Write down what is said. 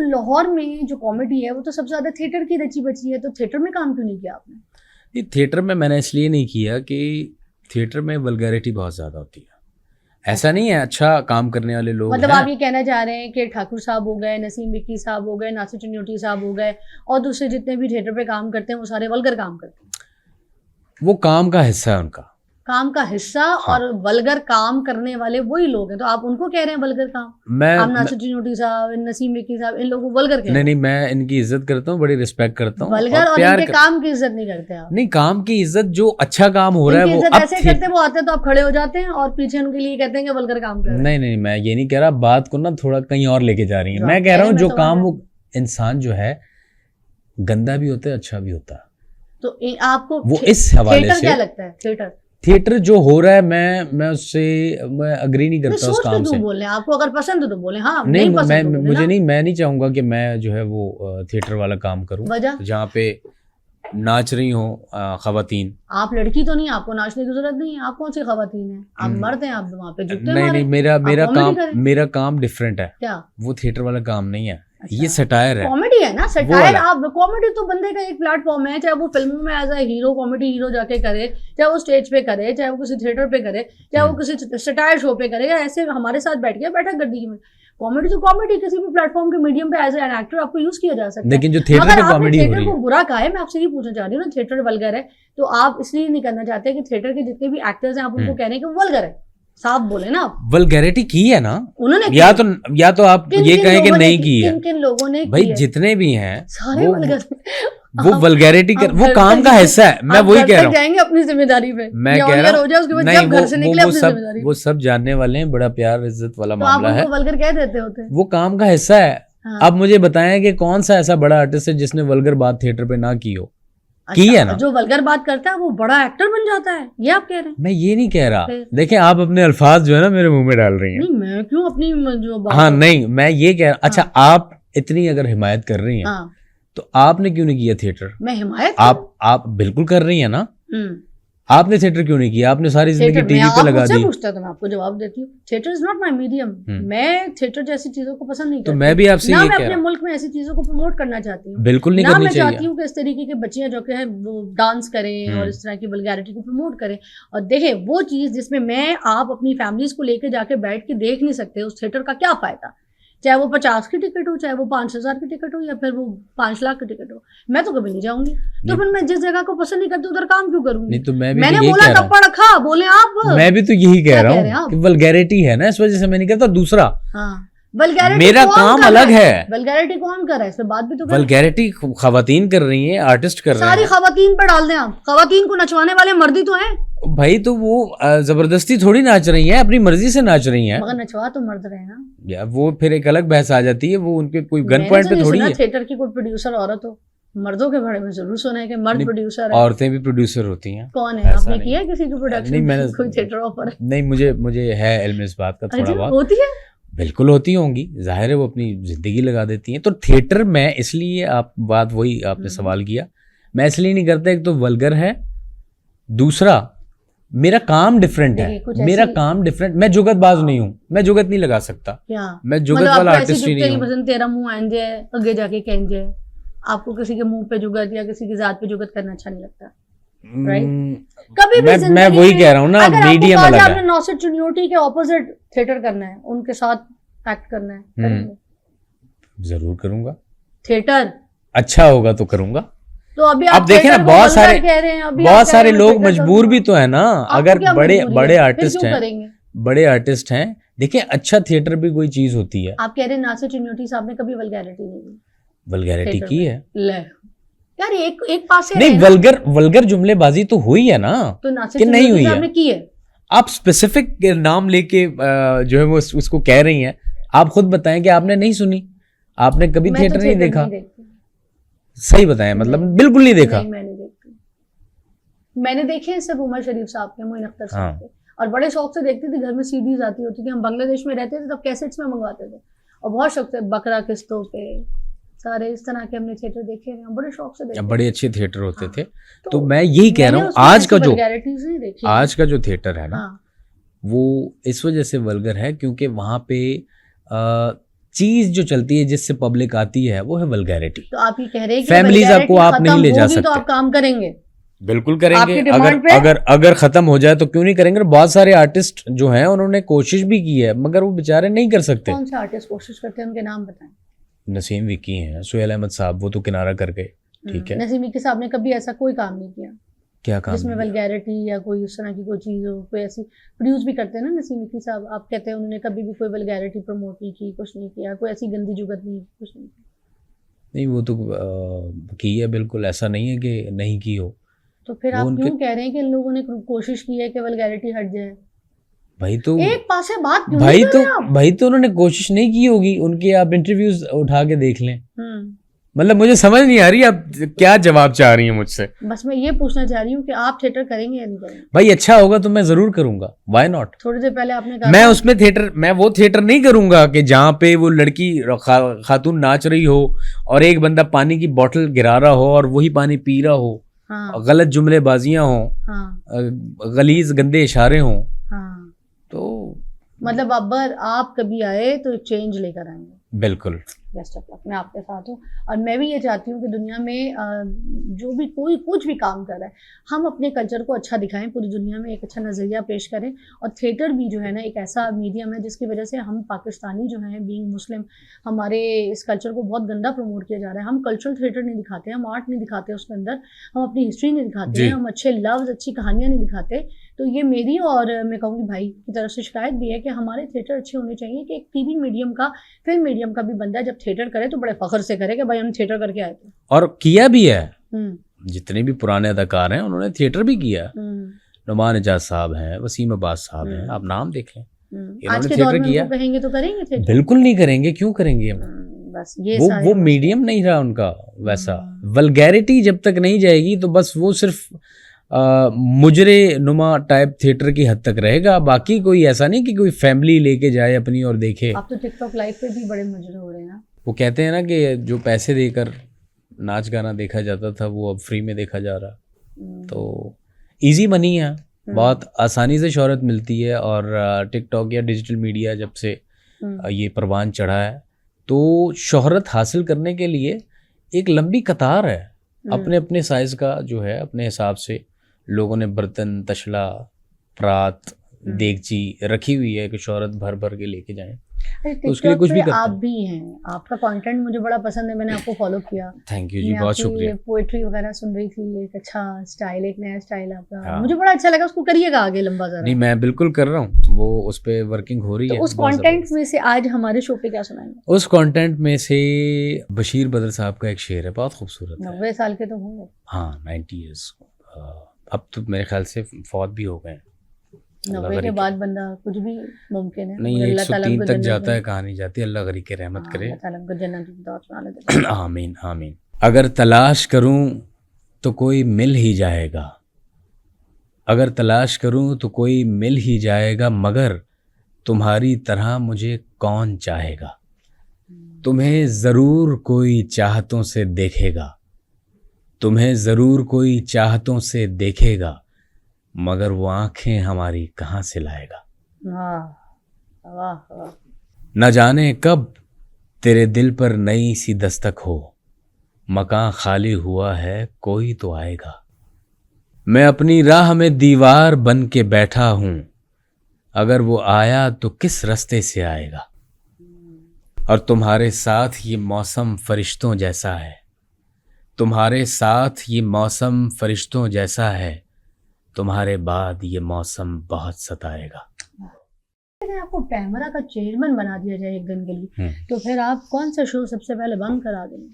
लाहौर में जो कॉमेडी है वो तो सबसे ज्यादा थिएटर की रची बची है, तो थिएटर में काम क्यों नहीं किया आपने? ये थिएटर में मैंने इसलिए नहीं किया कि थिएटर में वल्गैरिटी बहुत ज़्यादा होती है। ऐसा नहीं है, अच्छा काम करने वाले लोग मतलब हैं। आप ये कहना चाह रहे हैं कि ठाकुर साहब हो गए, नसीम विक्की साहब हो गए, नासिर चन्योटी साहब हो गए और दूसरे जितने भी थिएटर पे काम करते हैं वो सारे वल्गर काम करते हैं? वो काम का हिस्सा है उनका, काम का हिस्सा। हाँ। और वल्गर काम करने वाले वही लोग हैं, तो आप उनको कह रहे हैं वल्गर काम? आप नासिर चन्योटी साहब, नसीम विक्की साहब, इन लोगों को वल्गर कह रहे हैं? नहीं, मैं इनकी इज्जत करता हूँ, बड़ी रिस्पेक्ट करता हूँ, वल्गर और प्यार इनके काम की इज्जत नहीं करते आप? नहीं, काम की इज्जत, जो अच्छा काम हो रहा है वो इज्जत अब ऐसे करते हैं, वो आते हैं तो आप खड़े हो जाते हैं और पीछे उनके लिए कहते हैं कि वल्गर काम कर रहे हैं। नहीं, मैं ये नहीं कह रहा, बात को ना थोड़ा कहीं और लेके जा रही है। मैं कह रहा हूँ जो काम वो इंसान जो है गंदा भी होता है, अच्छा भी होता है, तो आपको वो इस हवाले से क्या लगता है? थिएटर जो हो रहा है, मैं उससे मैं अग्री नहीं करता उस काम से। बोले आपको अगर पसंद है तो बोले, हाँ नहीं, पसंद मैं नहीं चाहूंगा कि मैं जो है वो थिएटर वाला काम करूं जहाँ पे नाच रही हो खवातीन। आप लड़की तो नहीं, आपको नाचने की जरूरत नहीं है, आप कौन सी खवातीन है? आप मर्द हैं, आप वहाँ पे जूते मारें। नहीं, मेरा काम डिफरेंट है। क्या? वो थिएटर वाला काम नहीं है। अच्छा। ये सटायर है, कॉमेडी है ना, सटायर। आप कॉमेडी तो बंदे का एक प्लेटफॉर्म है, चाहे वो फिल्मों में as a hero, comedy hero जाके करे, चाहे वो स्टेज पे करे, चाहे वो किसी थिएटर पे करे, चाहे वो किसी सटायर शो पे करे, या ऐसे हमारे साथ बैठ के बैठक गड्डी में। कॉमेडी तो कॉमेडी किसी भी प्लेटफॉर्म के मीडियम पे एज एन एक्टर आपको यूज किया जा सकता है। लेकिन जो थिएटर की कॉमेडी हो रही है, को बुरा कहा है, मैं आपसे ये पूछना चाह रही हूँ ना, थिएटर वल्गर है, तो आप इसलिए नहीं करना चाहते कि थिएटर के जितने भी एक्टर्स हैं आप उनको कह रहे हैं कि वल्गर है? साफ बोले ना आप। वल्गैरिटी की है ना उन्होंने, या तो आप ये कहें कि नहीं की है। किन लोगों ने भाई जितने भी हैं सारे वल्गर, वो वल्गैरिटी कर, वो काम का हिस्सा है। मैं वही कह रहा हूँ, जाएंगे अपनी जिम्मेदारी पे। मैं कह रहा हूँ घर से निकले अपनी जिम्मेदारी, वो सब जानने वाले हैं, बड़ा प्यार इज्जत वाला मामला है। वल्गर कह देते होते, वो काम का हिस्सा है। अब मुझे बताएं कि कौन सा ऐसा बड़ा आर्टिस्ट है जिसने वल्गर बात थिएटर पे ना की हो? की है ना? जो वल्गर बात करता है वो बड़ा एक्टर बन जाता है, ये आप कह रहे हैं? मैं ये नहीं कह रहा। देखें, आप अपने अल्फाज जो है ना मेरे मुंह में डाल रही हैं। नहीं, मैं क्यों अपनी जो बात, हाँ नहीं, मैं ये कह रहा। अच्छा, आप इतनी अगर हिमायत कर रही हैं तो आपने क्यों नहीं किया थिएटर? मैं हिमायत, आप बिल्कुल कर रही हैं ना। आपने थिएटर क्यों नहीं किया? आपने सारी जिंदगी टीवी पे लगा दी। पूछता तो मैं आपको जवाब देती हूँ, theatre is not my medium. मैं थिएटर जैसी चीजों को पसंद नहीं करती। तो मैं भी आपसे ये कह रहा हूं, मैं अपने मुल्क में ऐसी चीजों को प्रमोट करना चाहती हूँ। बिल्कुल नहीं करनी चाहिए। मैं चाहती हूँ कि इस तरीके की बच्चियां जो कि है वो डांस करें और इस तरह की वल्गैरिटी को प्रमोट करें। और देखें, वो चीज जिसमें मैं आप अपनी फैमिलीज को लेकर जाके बैठ के देख नहीं सकते, उस थिएटर का क्या फायदा? चाहे वो 50 की टिकट हो, चाहे वो 5,000 की टिकट हो, या फिर वो 5 लाख की टिकट हो, मैं तो कभी नहीं जाऊंगी। तो फिर मैं जिस जगह को पसंद नहीं करती उधर काम क्यों करूंगी? नहीं, तो मैंने बोला टप्पा रखा, बोले आप। मैं भी तो यही कह रहा हूँ कि वल्गैरिटी है ना, इस वजह से मैं नहीं करता। दूसरा, मेरा काम अलग है। वल्गैरिटी कौन कर रहा है? इस पे बात भी तो करें। वल्गैरिटी खवातीन कर रही हैं, आर्टिस्ट कर रहे हैं। सारी खवातीन पे डाल दें आप। खवातीन को नचवाने वाले मर्दी तो हैं भाई, तो वो जबरदस्ती थोड़ी नाच रही हैं, अपनी मर्जी से नाच रही हैं। मगर नचवा तो मर्द रहे ना यार, वो फिर एक अलग बहस आ जाती है। वो उनके कोई गन पॉइंट पे थोड़ी है। थिएटर की कोई प्रोड्यूसर औरत हो, मर्दों के बारे में जरूर सुना है कि मर्द प्रोड्यूसर है। औरतें भी प्रोड्यूसर होती हैं। कौन है? आपने किया है किसी की प्रोडक्शन? नहीं, मैंने कोई थिएटर ऑफर? नहीं, मुझे है इल्म इस बात का थोड़ा बहुत। होती है, बिल्कुल होती होंगी, जाहिर है वो अपनी जिंदगी लगा देती हैं। तो थिएटर में इसलिए बात वही आपने सवाल किया, मैं इसलिए नहीं करता। एक तो वल्गर है, दूसरा मेरा काम डिफरेंट है। मेरा काम डिफरेंट, मैं जुगतबाज नहीं हूँ, मैं जुगत नहीं लगा सकता। क्या? मैं जुगत वाला आर्टिस्ट ही नहीं हूँ। तेरा मुंह आंजे आगे जाके कहंजे, आपको किसी के मुंह पे जुगत या किसी की जात पे जुगत करना अच्छा नहीं लगता, राइट? कभी भी मैं वही कह रहा हूँ ना, मीडियम अलग है। आपने नासिर चन्योटी के ऑपोजिट थिएटर करना है, उनके साथ एक्ट करना है, जरूर करूंगा। थिएटर अच्छा होगा तो करूंगा। तो अभी आप देखें ना, बहुत सारे लोग मजबूर भी तो है ना। अगर बड़े आर्टिस्ट हैं, देखिए, अच्छा थिएटर भी कोई चीज होती है। आप कह रहे हैं नासिर चन्योटी साहब ने कभी वल्गैरिटी नहीं की? वल्गैरिटी की है यार, एक पास से नहीं। वल्गर जुमलेबाजी तो हुई है ना, तो नासिर नहीं हुई है? की है। आप स्पेसिफिक नाम लेके जो है वो उसको कह रही हैं। आप खुद बताएं कि आपने नहीं सुनी, आपने कभी थिएटर नहीं देखा। सही बताएं, मतलब बिल्कुल नहीं देखा। मैंने देखे सिर्फ उमर शरीफ साहब के, मोइन अख्तर साहब के, और बड़े शौक से देखती थी। घर में सीडीज आती होती थी, हम बांग्लादेश में रहते थे तब कैसेट्स में मंगवाते थे, और बहुत शौक से बकरा किस्तों पे सारे इस तरह के हमने थिएटर देखे हैं, बड़े शौक से देखे। बड़े अच्छे थिएटर होते थे। तो मैं यही कह रहा हूँ, आज का जो थिएटर है ना, वो इस वजह से वल्गर है क्योंकि वहां पे चीज जो चलती है जिससे पब्लिक आती है वो है वल्गैरिटी। तो आप ये कह रहे हैं कि Families vulgarity आपको आप नहीं खत्म ले जा होगी सकते। तो आप काम करेंगे? बिल्कुल करेंगे। आपकी डिमांड पे? अगर खत्म हो जाए तो क्यों नहीं करेंगे। बहुत सारे आर्टिस्ट जो हैं उन्होंने कोशिश भी की है मगर वो बेचारे नहीं कर सकते। कौन से आर्टिस्ट कोशिश करते हैं, उनके नाम बताएं। नसीम विकी हैं, सुहेल अहमद साहब, वो तो किनारा कर गए, ठीक है। नसीम विकी साहब ने कभी ऐसा कोई काम नहीं किया क्या काम जिसमें वल्गैरिटी या कोई इस तरह की कोई चीज़ हो, कोई ऐसी प्रोड्यूस भी करते हैं ना नसीम विकी साहब, आप कहते हैं उन्होंने कभी भी कोई वल्गैरिटी प्रमोट नहीं की, कुछ नहीं किया, कोई ऐसी गंदी जुगत नहीं, कुछ नहीं की? नहीं, वो तो की है, बिल्कुल ऐसा नहीं है कि नहीं की हो। तो फिर आप क्यों कह रहे हैं कि इन लोगों ने कोशिश की है कि वल्गैरिटी हट जाए? भाई तो एक पास है बात क्यों नहीं कर रहे आप? भाई तो उन्होंने कोशिश नहीं की होगी, उनके आप इंटरव्यूज उठा के देख लें। मतलब मुझे समझ नहीं आ रही आप क्या जवाब चाह रही हैं मुझसे। बस मैं ये पूछना चाह रही हूँ कि आप थिएटर करेंगे या नहीं करेंगे? भाई अच्छा होगा तो मैं जरूर करूंगा, व्हाई नॉट। थोड़ी देर पहले आपने कहा मैं उसमें मैं वो थिएटर नहीं करूंगा कि जहाँ पे वो लड़की खातून नाच रही हो और एक बंदा पानी की बोतल गिरा रहा हो और वही पानी पी रहा हो, हाँ, गलत जुमलेबाजियां हो, हाँ, गलीज गंदे इशारे हों, हाँ। तो मतलब अबर आप कभी आए तो चेंज लेकर आएंगे। बिल्कुल। बेस्ट ऑफ लक, मैं आपके साथ हूँ। और मैं भी ये चाहती हूँ कि दुनिया में जो भी कोई कुछ भी काम कर रहा है, हम अपने कल्चर को अच्छा दिखाएं, पूरी दुनिया में एक अच्छा नज़रिया पेश करें। और थिएटर भी जो है ना एक ऐसा मीडियम है जिसकी वजह से हम पाकिस्तानी जो हैं, बीइंग मुस्लिम, हमारे इस कल्चर को बहुत गंदा प्रमोट किया जा रहा है। हम कल्चरल थिएटर नहीं दिखाते, हम आर्ट नहीं दिखाते उसके अंदर, हम अपनी हिस्ट्री नहीं दिखाते हैं, हम अच्छे लफ्ज़, अच्छी कहानियाँ नहीं दिखाते। तो ये मेरी और मैं कहूँगी भाई की तरफ से शिकायत भी है कि हमारे थिएटर अच्छे होने चाहिए कि एक टीवी मीडियम का, फिल्म मीडियम का भी बंदा जब थिएटर करे तो बड़े फख्र से करे कि भाई हम थिएटर करके आए थे। और किया भी है। जितने भी पुराने अदाकार हैं उन्होंने थिएटर भी किया। नुमान इजाज साहब हैं, वसीम अब्बास साहब हैं, आप नाम देख लें, आज के दौर में उनको कहेंगे तो करेंगे थिएटर? बिल्कुल नहीं करेंगे, क्यों करेंगे। बस ये वो मीडियम नहीं रहा उनका वैसा। वल्गैरिटी जब तक नहीं जाएगी तो बस वो सिर्फ मुजरे नुमा टाइप थिएटर की हद तक रहेगा। बाकी कोई ऐसा नहीं कि कोई फैमिली लेके जाए अपनी और देखे। आप तो टिकटॉक लाइव पे भी बड़े मुजरे हो रहे हैं। वो कहते हैं ना कि जो पैसे देकर नाच गाना देखा जाता था वो अब फ्री में देखा जा रहा। तो इजी मनी है, बहुत आसानी से शोहरत मिलती है। और टिकटॉक या डिजिटल मीडिया जब से ये परवान चढ़ा है तो शोहरत हासिल करने के लिए एक लंबी कतार है। अपने अपने साइज का जो है, अपने हिसाब से लोगों ने बर्तन, तशला, परात, देगची रखी हुई है कि शोहरत भर भर के लेके जाएं। तो उसके लिए कुछ भी करते आप भी हैं, आपका कंटेंट मुझे बड़ा पसंद है, मैंने आपको फॉलो किया। थैंक यू जी, बहुत शुक्रिया। पोएट्री वगैरह सुन रही थी, एक अच्छा स्टाइल, एक नया स्टाइल आपका, मुझे बड़ा अच्छा लगा। उसको करिएगा आगे लंबा ज़रा। नहीं, मैं बिल्कुल कर रहा हूँ, वो उस पे वर्किंग हो रही है। उस कंटेंट में से आज हमारे शो पे क्या सुनाएंगे? उस कंटेंट में से बशीर बदर साहब का एक शेर है, बहुत खूबसूरत है। 90 साल के तो होंगे। हाँ, 90 ईयर्स। अब तो मेरे ख्याल से फौत भी हो गए। 90 के बाद बंदा कुछ भी मुमकिन है। नहीं, 103 तक जाता है, कहाँ नहीं जाती। अल्लाह गरीब के रहमत करे। आमीन आमीन। अगर तलाश करूं तो कोई मिल ही जाएगा, अगर तलाश करूं तो कोई मिल ही जाएगा, मगर तुम्हारी तरह मुझे कौन चाहेगा। तुम्हें ज़रूर कोई चाहतों से देखेगा, तुम्हें ज़रूर कोई चाहतों से देखेगा, मगर वो आंखें हमारी कहाँ से लाएगा। वाह वाह वाह। न जाने कब तेरे दिल पर नई सी दस्तक हो, मकान खाली हुआ है, कोई तो आएगा। मैं अपनी राह में दीवार बन के बैठा हूँ, अगर वो आया तो किस रास्ते से आएगा। और तुम्हारे साथ ये मौसम फरिश्तों जैसा है, तुम्हारे साथ ये मौसम फरिश्तों जैसा है, तुम्हारे बाद ये मौसम बहुत सताएगा। अगर आपको कैमरा का चेयरमैन बना दिया जाए एक दिन के लिए, तो फिर आप कौन सा शो सबसे पहले बंद करा देंगे?